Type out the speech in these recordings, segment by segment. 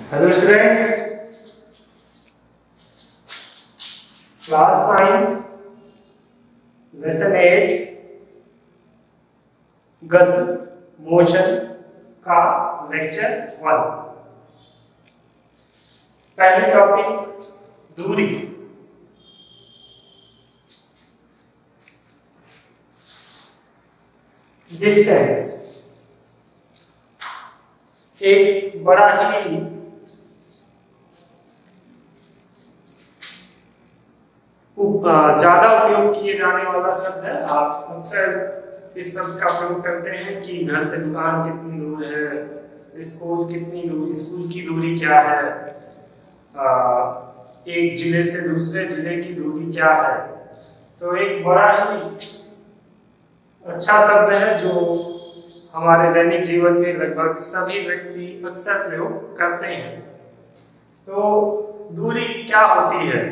Hello students, class 9 lesson 8 गति motion का lecture 1। पहली टॉपिक दूरी। डिस्टेंस एक बड़ा ही ज्यादा उपयोग किए जाने वाला शब्द है। आप अक्सर इस शब्द का प्रयोग करते हैं कि घर से दुकान कितनी दूर है, स्कूल कितनी दूर, स्कूल की दूरी क्या है, एक जिले से दूसरे जिले की दूरी क्या है। तो एक बड़ा ही अच्छा शब्द है जो हमारे दैनिक जीवन में लगभग सभी व्यक्ति अक्सर प्रयोग करते हैं। तो दूरी क्या होती है?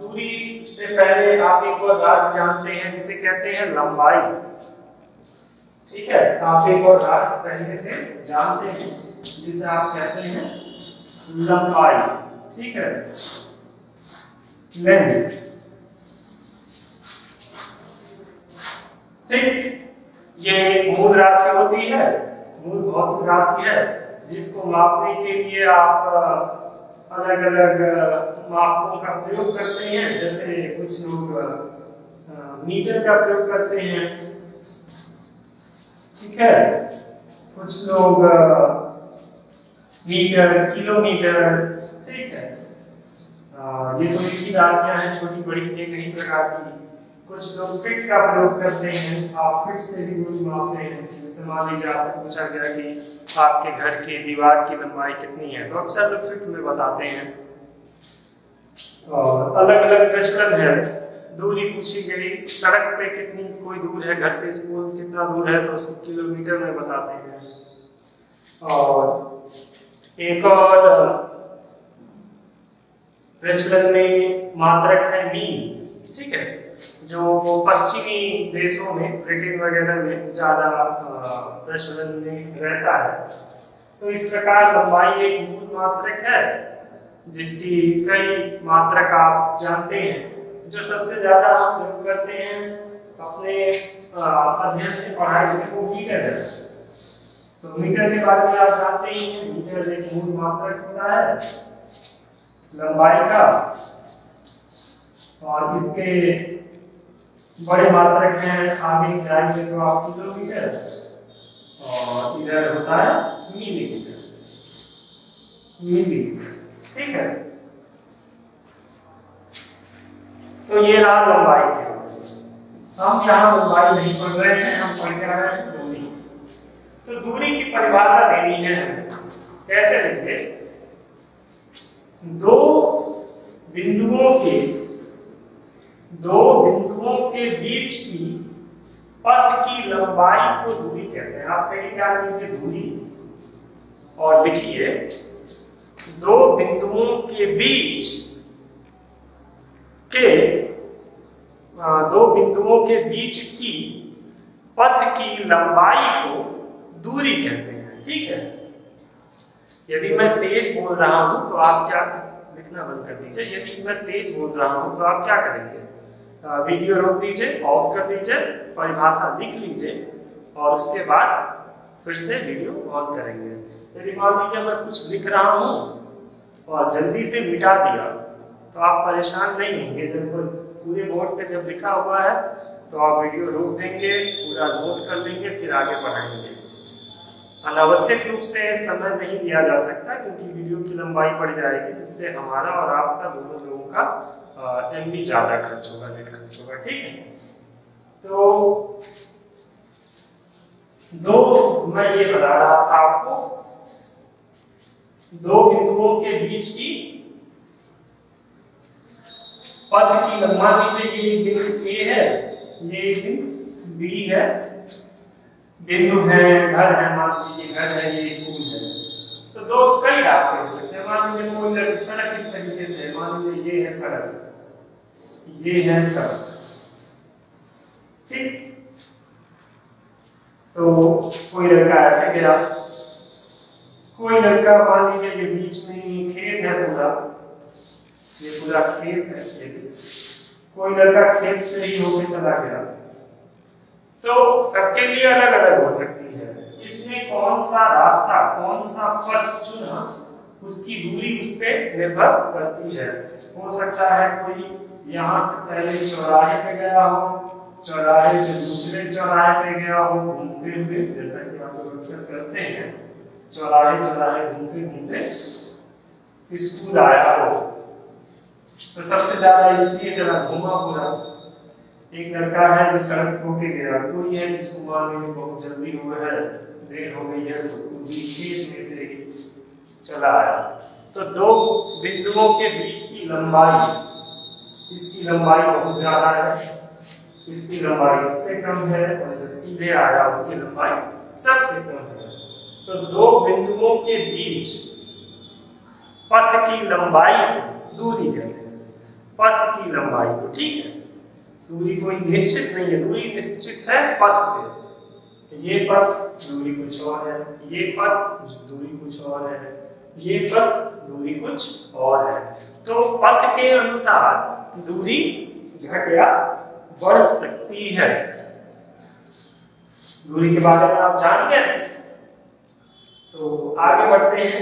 दूरी से पहले आप एक और राशि जानते हैं जिसे कहते हैं लंबाई। ठीक है, आप एक और राशि पहले से जानते हैं जिसे आप कहते हैं लंबाई। ठीक है, लेंथ। ठीक, ये मूल राशि होती है, मूल भौतिक राशि है जिसको मापने के लिए आप अलग अलग मापों का प्रयोग करते हैं। जैसे कुछ लोग मीटर का प्रयोग करते हैं, ठीक है, कुछ लोग मीटर, किलोमीटर। ठीक है, ये तो एक ही राशियां हैं, छोटी बड़ी एक ही प्रकार की। कुछ लोग फीट का प्रयोग करते हैं, आप फीट से भी दूरी मापते हैं। जैसे मान लीजिए आपसे पूछा गया कि आपके घर की दीवार की लंबाई कितनी है, तो अक्सर लोग फीट में बताते हैं। और अलग अलग प्रचलन है। दूरी पूछी गई, सड़क पे कितनी कोई दूर है, घर से स्कूल कितना दूर है, तो उसको किलोमीटर में बताते हैं। और एक और प्रचलन में मात्रक है मील। ठीक है, जो पश्चिमी देशों में, ब्रिटेन वगैरह में ज्यादा प्रचलन में रहता है। तो इस प्रकार लंबाई एक मूल मात्रक है जिसकी कई मात्रक आप जानते हैं। जो सबसे ज्यादा हम प्रयोग करते हैं अपने अध्ययन में, पढ़ाई में, वो मीटर है। तो मीटर के बारे में आप जानते ही हैं। मीटर एक मूल मात्रक होता है लंबाई का, और इसके बड़े मात्रक हैं। आगे जाएंगे तो आप किलोमीटर, और इधर होता है मिलीमीटर। ठीक है, तो ये रहा लंबाई के। हम यहाँ लंबाई नहीं पढ़ रहे हैं, हम पढ़ रहे हैं दूरी। तो दूरी की परिभाषा देनी है। कैसे देंगे? दो बिंदुओं के बीच की पथ की लंबाई को दूरी कहते हैं। आप कहीं क्या लीजिए दूरी और लिखिए दो बिंदुओं के बीच की पथ की लंबाई को दूरी कहते हैं। ठीक है, यदि मैं तेज बोल रहा हूं तो आप क्या लिखना बंद कर दीजिए। यदि मैं तेज बोल रहा हूं तो आप क्या करेंगे? वीडियो रोक दीजिए, पॉज कर दीजिए, परिभाषा लिख लीजिए और उसके बाद फिर से वीडियो ऑन करेंगे। यदि मान लीजिए मैं कुछ लिख रहा हूं और जल्दी से मिटा दिया तो आप परेशान नहीं होंगे। जब पूरे बोर्ड पे जब लिखा हुआ है तो आप वीडियो रोक देंगे, पूरा नोट कर लेंगे, फिर आगे बढ़ाएंगे। अनावश्यक रूप से समय नहीं दिया जा सकता क्योंकि वीडियो की लंबाई बढ़ जाएगी, जिससे हमारा और आपका दोनों लोगों का एमबी ज्यादा खर्च होगा, नेट खर्च होगा। ठीक है, तो मैं ये बता रहा था आपको, दो बिंदुओं के बीच की पथ की लंबाई। मान लीजिए ये बिंदु ए है, ये बिंदु बी है, बिंदु है, घर है, मान लीजिए घर है, ये स्कूल है। तो दो कई रास्ते हो सकते हैं। मान लीजिए कोई सड़क इस तरीके से है, मान लीजिए ये है सड़क, ये है सड़क। ठीक, तो कोई लड़का ऐसे गया, कोई लड़का, मान लीजिए ये बीच में खेत है पूरा, ये पूरा खेत है, ये भी कोई लड़का खेत से ही होके चला गया, तो सबके लिए अलग अलग हो सकती है। इसमें कौन सा रास्ता, कौन सा पथ चुना, उसकी दूरी उस पर निर्भर करती है। हो सकता है कोई यहाँ से पहले चौराहे पे गया हो, चौराहे से दूसरे चौराहे पे गया हो घूमते हुए, जैसा कि आप लोग अक्सर करते हैं, चौराहे चौराहे घूमते घूमते स्कूल आया हो, तो सबसे ज्यादा इसलिए चला घूमा पूरा। एक लड़का है जो सड़क होके गया, कोई है जिसको मान लीजिए बहुत जल्दी हुआ है, देर हो गई है, तो खेत में से चला आया। तो दो बिंदुओं के बीच की लंबाई, इसकी लंबाई बहुत ज्यादा है, इसकी लंबाई उससे कम है, और जो सीधे आया उसकी लंबाई सबसे कम है। तो दो बिंदुओं के बीच पथ की लंबाई को दूरी कहते हैं, पथ की लंबाई को, ठीक है। दूरी कोई निश्चित नहीं है, दूरी निश्चित है पथ पे। ये पथ दूरी कुछ और है, ये पथ दूरी कुछ और है, ये पथ दूरी कुछ और है। तो पथ के अनुसार दूरी घट या बढ़ सकती है। दूरी के बारे में आप जान गए, तो आगे बढ़ते हैं।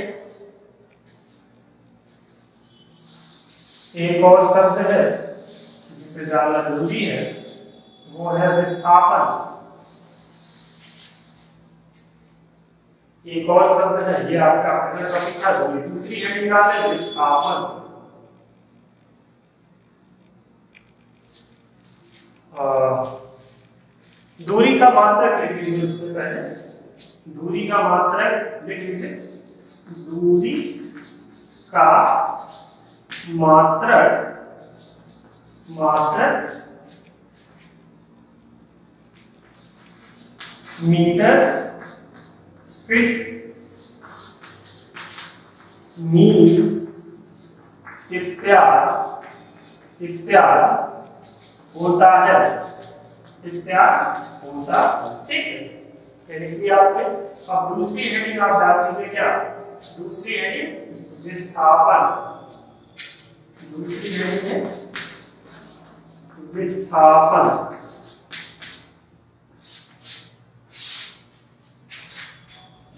एक और शब्द है जिसे जानना जरूरी है, वो है विस्थापन। एक और शब्द है, ये आपका पहला टॉपिक था, दूसरी हेडिंग आती है विस्थापन। दूरी का मात्रक लिख लीजिए, उससे पहले दूरी का मात्रक लिख लीजिए। दूरी का मात्रक मीटर फीट मील इत्यादि होता है, ठीक है। लिख दिया आपने। अब दूसरी हेडिंग आप डाल दीजिए, क्या दूसरी हेडिंग विस्थापन। दूसरी हेडिंग है विस्थापन।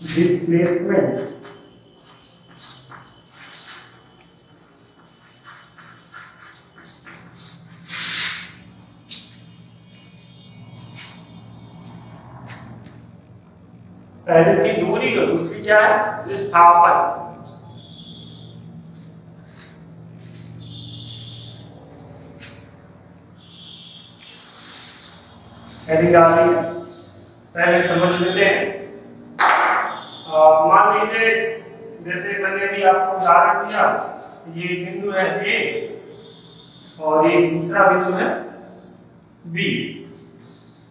डिस्प्लेसमेंट। पहले थी दूरी और दूसरी क्या है, विस्थापन। पहले समझ लेते हैं। मान लीजिए जैसे मैंने भी आपको उदाहरण दिया, ये बिंदु है ए और ये दूसरा बिंदु है बी,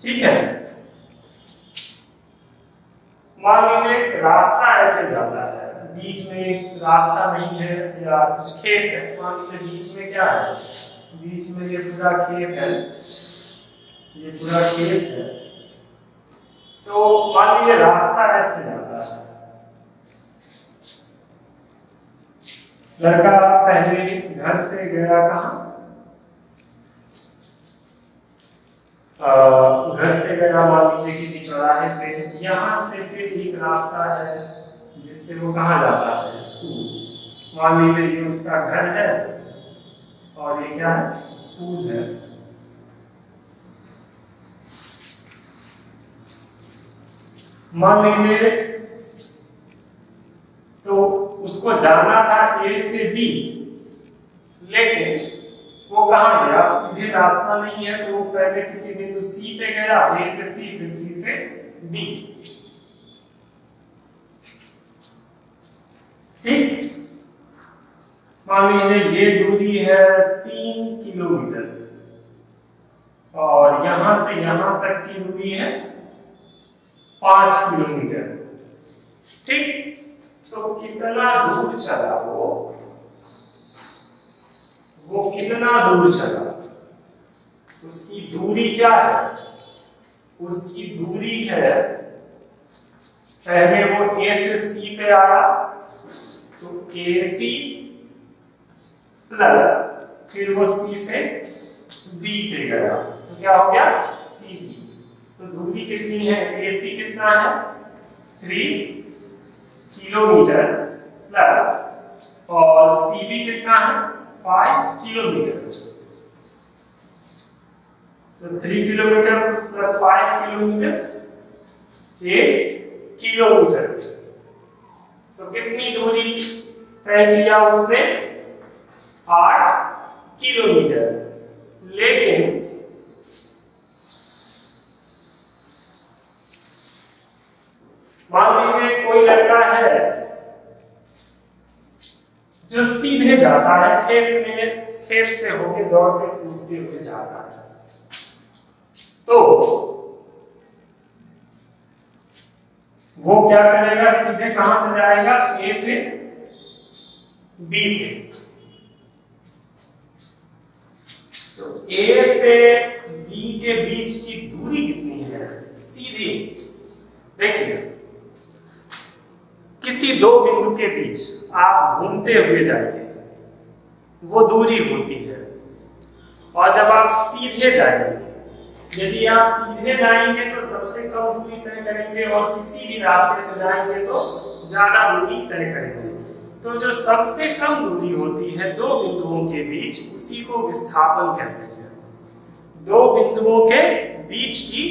ठीक है। मान लीजिए रास्ता ऐसे जाता है, बीच में रास्ता नहीं है या कुछ खेत है, मान लीजिए बीच में क्या है, बीच में ये पूरा खेत है, ये पूरा खेत है। तो मान लीजिए रास्ता ऐसे जाता है, लड़का पहले घर से गया कहाँ, घर से गया मान लीजिए किसी चौराहे पे, यहाँ से फिर एक रास्ता है जिससे वो कहाँ जाता है, स्कूल। मान लीजिए ये उसका घर है और ये क्या है, स्कूल है। मान लीजिए तो उसको जाना था ए से बी, लेकिन वो कहाँ गया, सीधे रास्ता नहीं है, तो वो पहले किसी बिंदु सी पे गया, ए से सी, फिर सी से बी, ठीक। मान लीजिए ये दूरी है 3 किलोमीटर और यहां से यहां तक की दूरी है 5 किलोमीटर, ठीक। तो कितना दूर चला वो कितना दूर चला, उसकी दूरी क्या है, उसकी दूरी है पहले वो ए से सी पे आया तो ए सी प्लस फिर वो सी से बी पे गया तो क्या हो गया सी बी। तो दूरी कितनी है ए सी कितना है 3 किलोमीटर प्लस और सी बी कितना है 5 किलोमीटर। तो 3 किलोमीटर प्लस 5 किलोमीटर 8 किलोमीटर। तो कितनी दूरी तय किया उसने 8 किलोमीटर। लेकिन मान लीजिए कोई लड़का है जो सीधे जाता है खेत से होके दौड़ते कूदते हुए जाता है तो वो क्या करेगा सीधे कहां से जाएगा ए से बी पे। तो ए से बी के बीच की दूरी कितनी है सीधी देखिए किसी दो बिंदु के बीच आप घूमते हुए जाइए वो दूरी होती है और जब आप सीधे जाएंगे यदि आप सीधे जाएंगे तो सबसे कम दूरी तय करेंगे और किसी भी रास्ते से जाएंगे तो ज्यादा दूरी तय करेंगे। तो जो सबसे कम दूरी होती है दो बिंदुओं के बीच उसी को विस्थापन कहते हैं। दो बिंदुओं के बीच की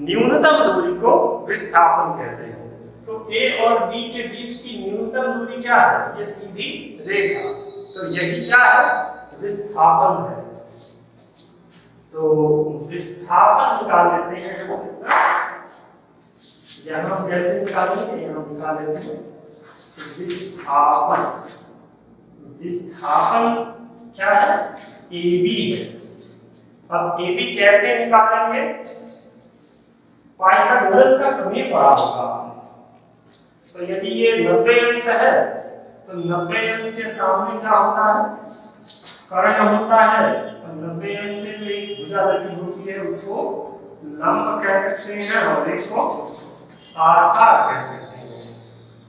न्यूनतम दूरी को विस्थापन कहते हैं। तो ए और बी के बीच की न्यूनतम दूरी क्या है ये सीधी रेखा। तो यही क्या है विस्थापन है। तो विस्थापन निकाल लेते हैं हम कितना यहां कैसे निकालेंगे यहां निकाल लेते हैं विस्थापन। विस्थापन क्या है AB है। अब AB कैसे निकालेंगे पाइथागोरस का प्रमेय पढ़ा होगा। तो यदि ये 90 अंश है तो 90 अंश के सामने क्या होता है कर्ण होता है और 90 अंश से जो एक भुजा लगी होती है उसको लंब कह सकते हैं और एक को आकार कह सकते हैं।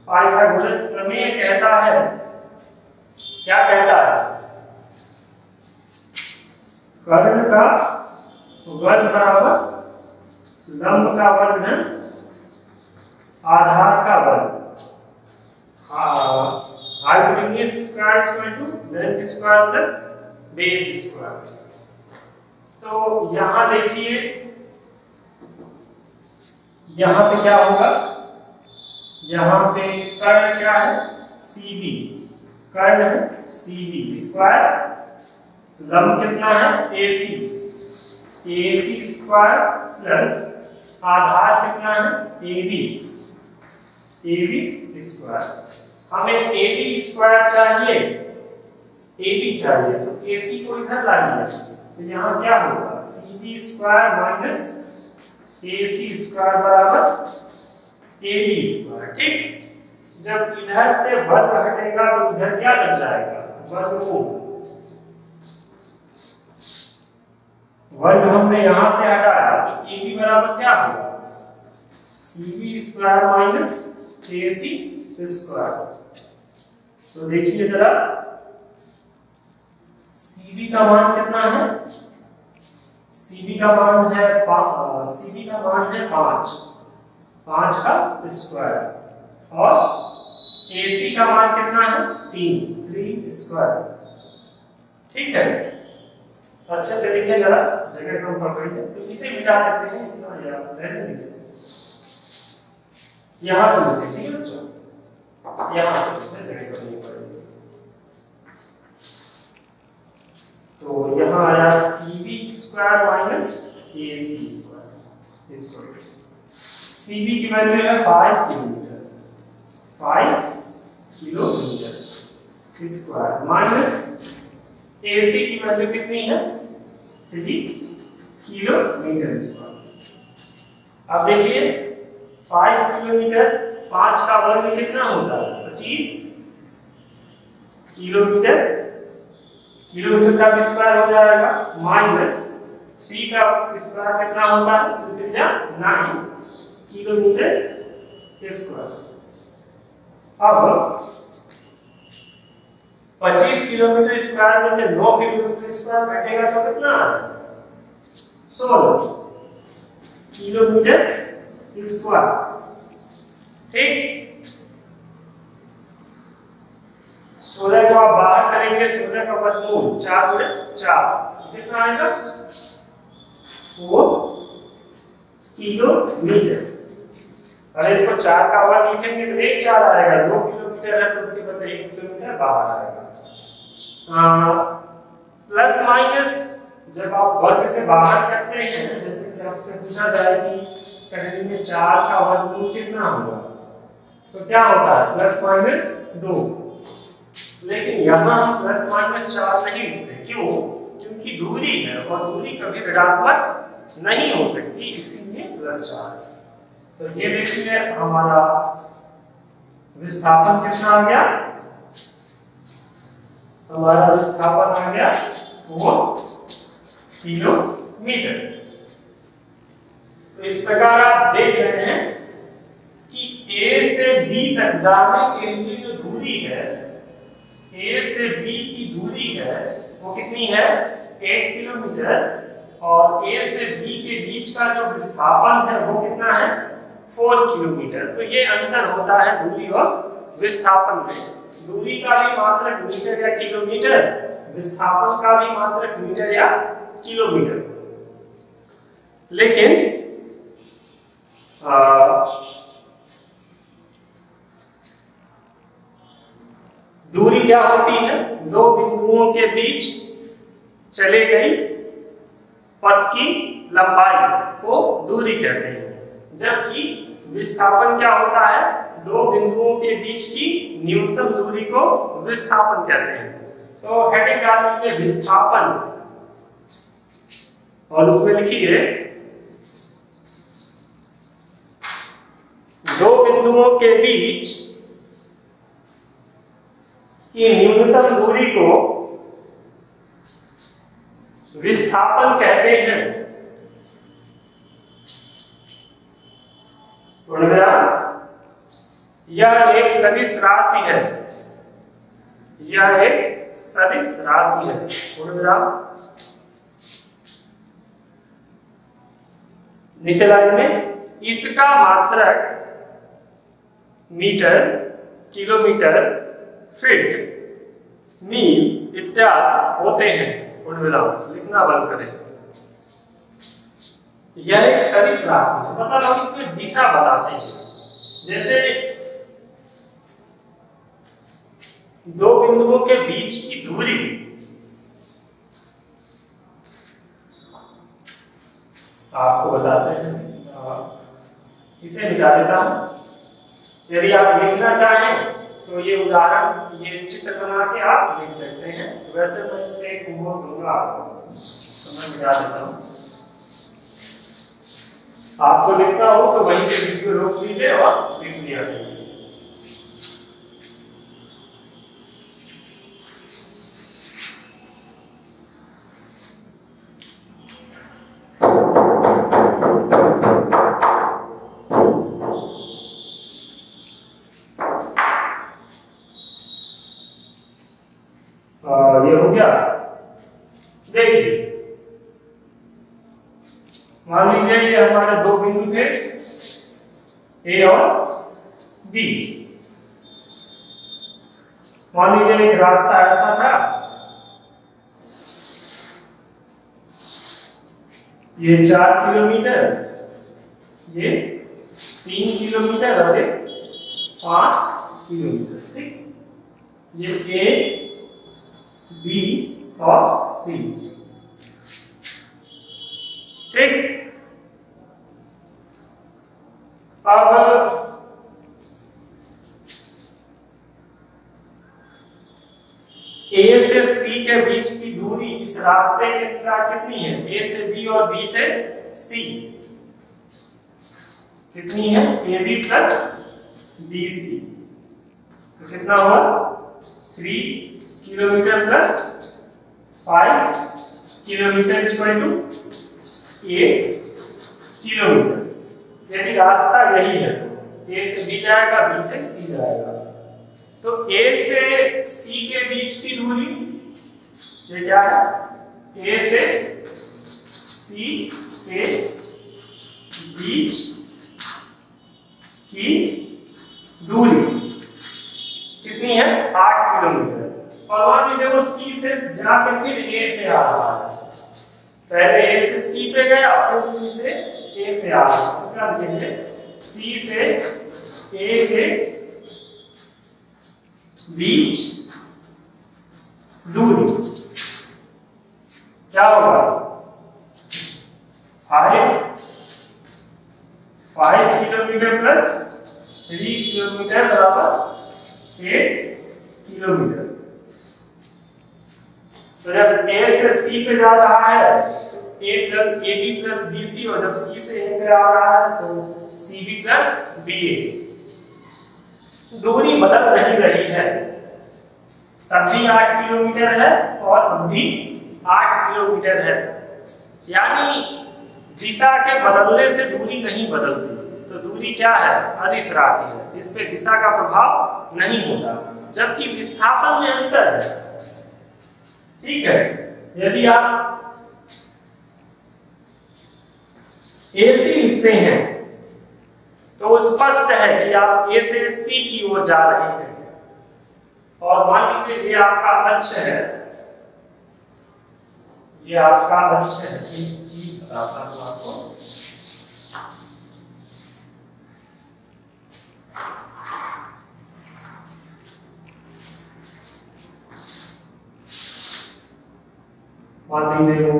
पाइथागोरस प्रमेय कहता है क्या कहता है कर्ण का वर्ग बराबर लंब का वर्ग है आधार का वर्ग hypotenuse square equal to length square plus base square. तो यहां देखिए यहां पे क्या होगा यहां पे कर्ण क्या है CB कर्ण है CB स्क्वायर लंब कितना है AC स्क्वायर प्लस आधार कितना है AB स्क्वायर। हमें AB स्क्वायर चाहिए AB चाहिए तो AC को इधर ला लिया तो यहाँ क्या होगा CB square minus AC square बराबर AB स्क्वायर। ठीक जब इधर से वर्ग हटेगा तो इधर क्या लग जाएगा वर्ग हमने यहां से हटाया तो AB बराबर क्या होगा CB square minus AC square. तो देखिए जरा CB का मान कितना है CB का मान है 5 का स्क्वायर और AC का मान कितना है 3 स्क्वायर। ठीक है अच्छे से देखिए जरा जगह कम पड़ रही है तो इसे मिटा देते हैं इतना याद रहने दीजिए। यहां से देखिए ठीक है बच्चों यहां से जगह कम नहीं पड़ेगी। तो यहां आया CB square minus AC square. CB की वैल्यू है 5 किलोमीटर स्क्वायर माइनस AC की वैल्यू कितनी है 3 किलोमीटर स्क्वायर। अब देखिए 5 किलोमीटर 5 का वर्ग कितना होता है 25 किलोमीटर का भी स्क्वायर हो जाएगा माइनस 3 का स्क्वायर कितना होता है 9 किलोमीटर स्क्वायर। अब 25 किलोमीटर स्क्वायर में से 9 किलोमीटर स्क्वायर घटेगा तो कितना है? 16 किलोमीटर स्क्वायर। ठीक, 16 को आप बाहर करेंगे, 16 का वर्गमूल 4 गुणे 4 कितना आएगा? 4 किलोमीटर। अरे इसको 4 का वर्ग लिखेंगे तो 1 4 आएगा, 2 किलोमीटर है तो उसके बदले 1 किलोमीटर बाहर आएगा। प्लस माइनस जब आप वर्ग से बाहर करते हैं, जैसे कि आपसे पूछा जाए कि कटनी में 4 का वर्गमूल कितना होगा, तो क्या होता है? Plus minus 2। लेकिन यहाँ हम प्लस माइनस 4 नहीं लिखते। क्यों? क्योंकि दूरी है और दूरी कभी ऋणात्मक नहीं हो सकती, इसीलिए प्लस 4। तो ये देखिए हमारा विस्थापन कितना आ गया? हमारा विस्थापन आ गया 4 किलोमीटर। तो इस प्रकार आप देख रहे हैं कि A से B तक जाने के लिए जो दूरी है, A से B की दूरी है वो कितनी है? 8 किलोमीटर। और A से B के बीच का जो विस्थापन है वो कितना है? 4 किलोमीटर। तो ये अंतर होता है दूरी और विस्थापन में। दूरी का भी मात्रक मीटर या किलोमीटर, विस्थापन का भी मात्रक मीटर या किलोमीटर। लेकिन दूरी क्या होती है? दो बिंदुओं के बीच चले गई पथ की लंबाई को दूरी कहते हैं, जबकि विस्थापन क्या होता है? दो बिंदुओं के बीच की न्यूनतम दूरी को विस्थापन कहते हैं। तो हेडिंग डाल लीजिए विस्थापन और उसमें लिखिए दो बिंदुओं के बीच की न्यूनतम दूरी को विस्थापन कहते हैं। यह एक सदिश राशि है, यह एक सदिश राशि है। पूर्णविराम। नीचे लाइन में इसका मात्रक मीटर, किलोमीटर, फीट, मील इत्यादि होते हैं। पूर्णविराम। लिखना बंद करें। यह एक सदिश राशि है, मतलब हम इसमें दिशा बताते हैं। जैसे दो बिंदुओं के बीच की दूरी आपको बताते हैं, इसे मिटा देता हूं। यदि आप लिखना चाहें तो ये उदाहरण, ये चित्र बना के आप लिख सकते हैं। वैसे मैं इसमें एक नोट दूंगा आपको, तो मैं मिटा देता हूं। आपको लिखना हो तो वहीं से वीडियो रोक लीजिए और लिख लिया कीजिए। ये हो गया। देखिए मान लीजिए ये हमारे दो बिंदु थे ए और बी। मान लीजिए एक रास्ता ऐसा था, ये 4 किलोमीटर, ये 3 किलोमीटर और ये 5 किलोमीटर। ठीक, ये ए, बी और सी। ठीक, अब ए से सी के बीच की दूरी इस रास्ते के अनुसार कितनी है? ए से बी और बी से सी कितनी है? A B plus B C. तो कितना हुआ? 3 kilometre plus 5 kilometre equal to 8 kilometre. यदि रास्ता यही है ए से बी जाएगा, बी से सी जाएगा। तो ए से सी के बीच की दूरी ये क्या है, ए से सी के बीच की दूरी कितनी है, 8 किलोमीटर। और मान लीजिए वो सी से जाकर फिर ए पे आ रहा है, पहले ए से सी पे गया फिर सी से ए पे आ रहा है, तो क्या लिखेंगे, सी से ए के बीच दूरी क्या होगा, 5 किलोमीटर प्लस 3 किलोमीटर बराबर 8 किलोमीटर। तो जब ए से सी पे जा रहा है A B plus B C, और जब सी से ए पे आ रहा है तो सी बी प्लस बी ए। दूरी बदल नहीं रही है, तब भी 8 किलोमीटर है और अब भी 8 किलोमीटर है, यानी दिशा के बदलने से दूरी नहीं बदलती। तो दूरी क्या है, अदिश राशि है, इस पे दिशा का प्रभाव नहीं होता, जबकि विस्थापन में अंतर है। ठीक है, यदि आप AC लिखते हैं तो स्पष्ट है कि आप A से C की ओर जा रहे हैं, और मान लीजिए ये आपका अक्ष है, ये आपका अक्ष है, एक चीज बताता हूं आपको। मान लीजिए वो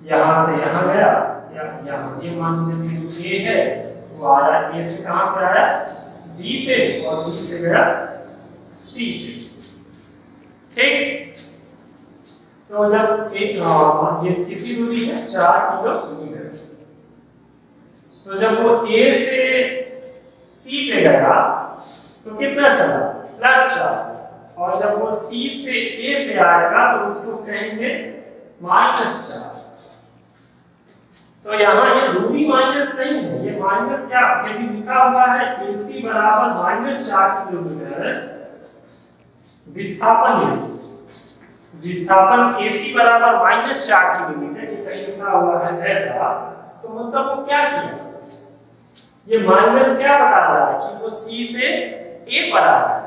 यहां से यहां गया, या यहां, ये मान लीजिए A है, वो आया A से कहां पे आया, B पे, और B से गया C पे। ठीक, तो जब ये कितनी दूरी है, 4 किलोमीटर। तो जब वो A से C पे गया तो कितना चला, +4, और जब वो C से A पे आएगा तो उसको कहेंगे -4। तो यहाँ ये दूरी माइनस नहीं है, ये माइनस क्या, यदि लिखा हुआ है AC बराबर -4 किलोमीटर, विस्थापन AC बराबर -4 किलोमीटर, ये कहीं लिखा हुआ है ऐसा, तो मतलब वो क्या किया, ये माइनस क्या बता रहा है कि वो C से A पर आ रहा है,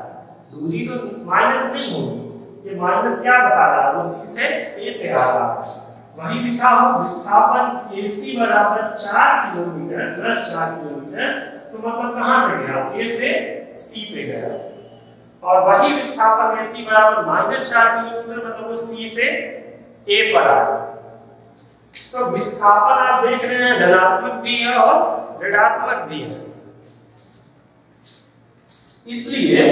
दूरी तो माइनस नहीं होगी, ये माइनस क्या बता रहा है, वो C से A पे आ रहा है। वही लिखा हो विस्थापन AC बराबर 4 किलोमीटर प्लस 4 किलोमीटर, तो मतलब कहां से गया, A से C पे गया, और वही विस्थापन AC बराबर -4 किलोमीटर, मतलब वो C से A पर आया। तो विस्थापन आप देख रहे हैं धनात्मक भी है और ऋणात्मक भी है, इसलिए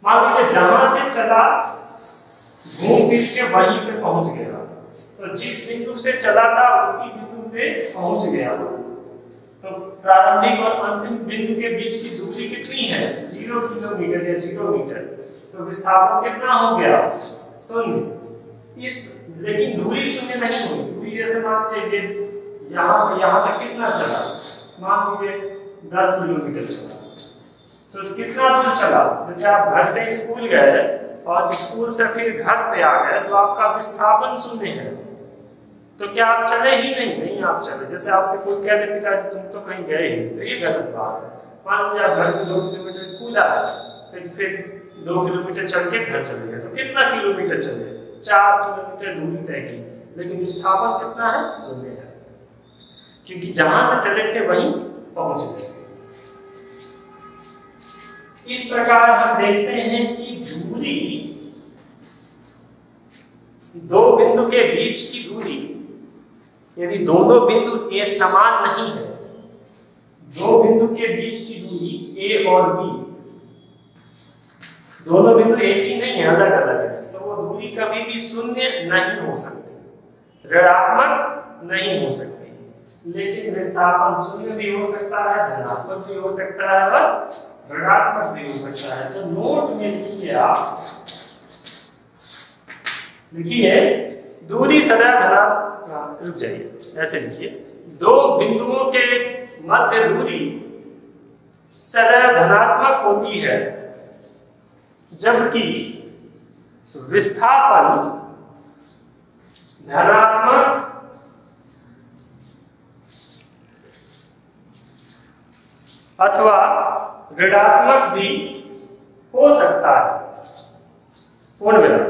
मान लीजिए जहां से चला घूम फिर के वहीं पे पहुंच गया, तो जिस बिंदु से चला था उसी बिंदु पे पहुंच गया, तो प्रारंभिक और अंतिम बिंदु के बीच की दूरी कितनी है, 0 किलोमीटर या 0 मीटर। तो विस्थापन कितना हो गया, 0। इस लेकिन दूरी 0 नहीं हुई, दूरी जैसे मान लीजिए यहाँ से यहाँ तक कितना चला, मान लीजिए 10 किलोमीटर चला, तो कितना दूर चला, जैसे आप घर से स्कूल गए और स्कूल से फिर घर पे आ गए, तो आपका विस्थापन 0 है, तो क्या आप चले ही नहीं आप चले। जैसे आपसे कोई कह दे पिताजी तुम तो कहीं गए ही नहीं, तो ये गलत बात है। मान लीजिए आप घर से 2 किलोमीटर स्कूल आए, फिर 2 किलोमीटर चल के घर चले गए, तो कितना किलोमीटर चले, 4 किलोमीटर दूरी तय की, लेकिन विस्थापन कितना है, 0 है, क्योंकि जहां से चले थे वहीं पहुंच गए। इस प्रकार हम देखते हैं कि दूरी, दो बिंदु के बीच की दूरी, यदि दोनों बिंदु A समान नहीं है, दो बिंदु के बीच की दूरी A और B, दोनों बिंदु एक ही नहीं है, अलग अलग है, तो वो दूरी कभी भी 0 नहीं हो सकती, ऋणात्मक नहीं हो सकती। लेकिन विस्थापन 0 भी हो सकता है, धनात्मक भी हो सकता है और ऋणात्मक भी हो सकता है। तो नोट में लिखिए, आप लिखिए दूरी सदा धनात्मक, रुक जाइए, ऐसे लिखिए, दो बिंदुओं के मध्य दूरी सदैव धनात्मक होती है, जबकि विस्थापन धनात्मक अथवा ऋणात्मक भी हो सकता है। पूर्ण विराम।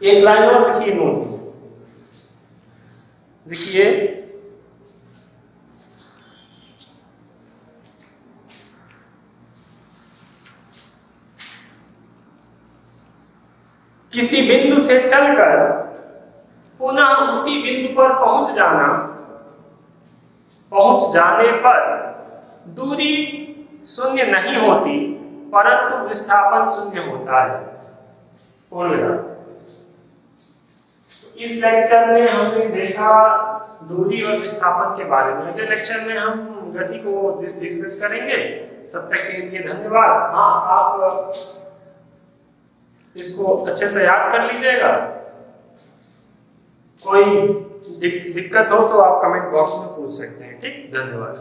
एक लाइन और लिखिए नोट में। देखिए, किसी बिंदु से चलकर पुनः उसी बिंदु पर पहुंच जाने पर दूरी शून्य नहीं होती, परंतु विस्थापन शून्य होता है। इस लेक्चर में हमने देखा दूरी और विस्थापन के बारे में। अगले लेक्चर में हम गति को डिस्कस करेंगे। तब तक के लिए धन्यवाद। हाँ, आप इसको अच्छे से याद कर लीजिएगा। कोई दिक्कत हो तो आप कमेंट बॉक्स में पूछ सकते हैं। ठीक, धन्यवाद।